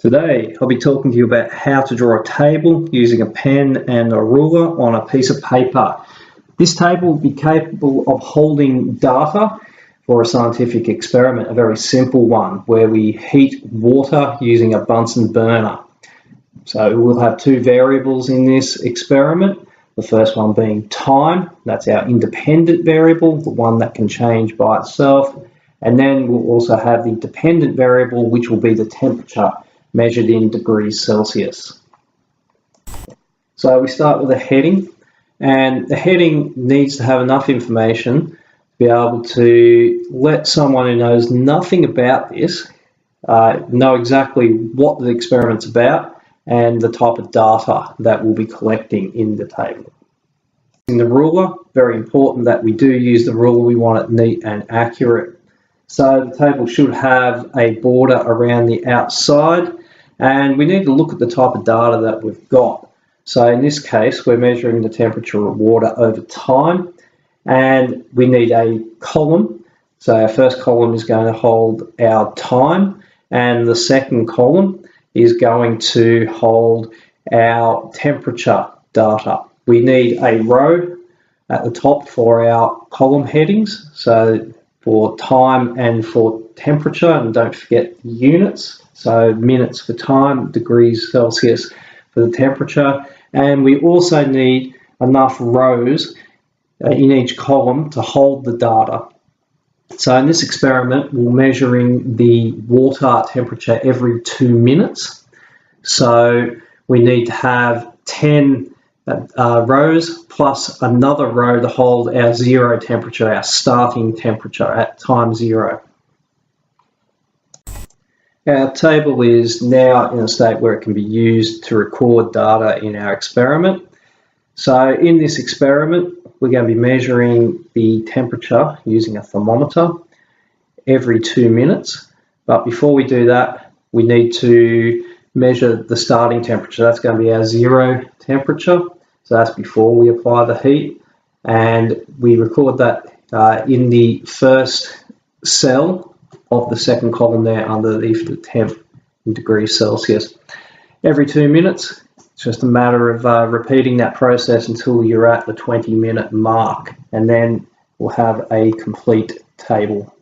Today, I'll be talking to you about how to draw a table using a pen and a ruler on a piece of paper. This table will be capable of holding data for a scientific experiment, a very simple one, where we heat water using a Bunsen burner. So we'll have two variables in this experiment. The first one being time, that's our independent variable, the one that can change by itself. And then we'll also have the dependent variable, which will be the temperature, measured in degrees Celsius. So we start with a heading, and the heading needs to have enough information to be able to let someone who knows nothing about this know exactly what the experiment's about and the type of data that we'll be collecting in the table. In the ruler, very important that we do use the ruler. We want it neat and accurate. So the table should have a border around the outside, and we need to look at the type of data that we've got. So in this case, we're measuring the temperature of water over time, and we need a column. So our first column is going to hold our time, and the second column is going to hold our temperature data. We need a row at the top for our column headings, so for time and for temperature, and don't forget units. So minutes for time, degrees Celsius for the temperature. And we also need enough rows in each column to hold the data. So in this experiment, we're measuring the water temperature every 2 minutes. So we need to have 10 rows plus another row to hold our zero temperature, our starting temperature at time zero. Our table is now in a state where it can be used to record data in our experiment. So in this experiment, we're going to be measuring the temperature using a thermometer every 2 minutes. But before we do that, we need to measure the starting temperature. That's going to be our zero temperature. So that's before we apply the heat. And we record that in the first cell of the second column there underneath the temp in degrees Celsius. Every 2 minutes, it's just a matter of repeating that process until you're at the 20-minute mark, and then we'll have a complete table.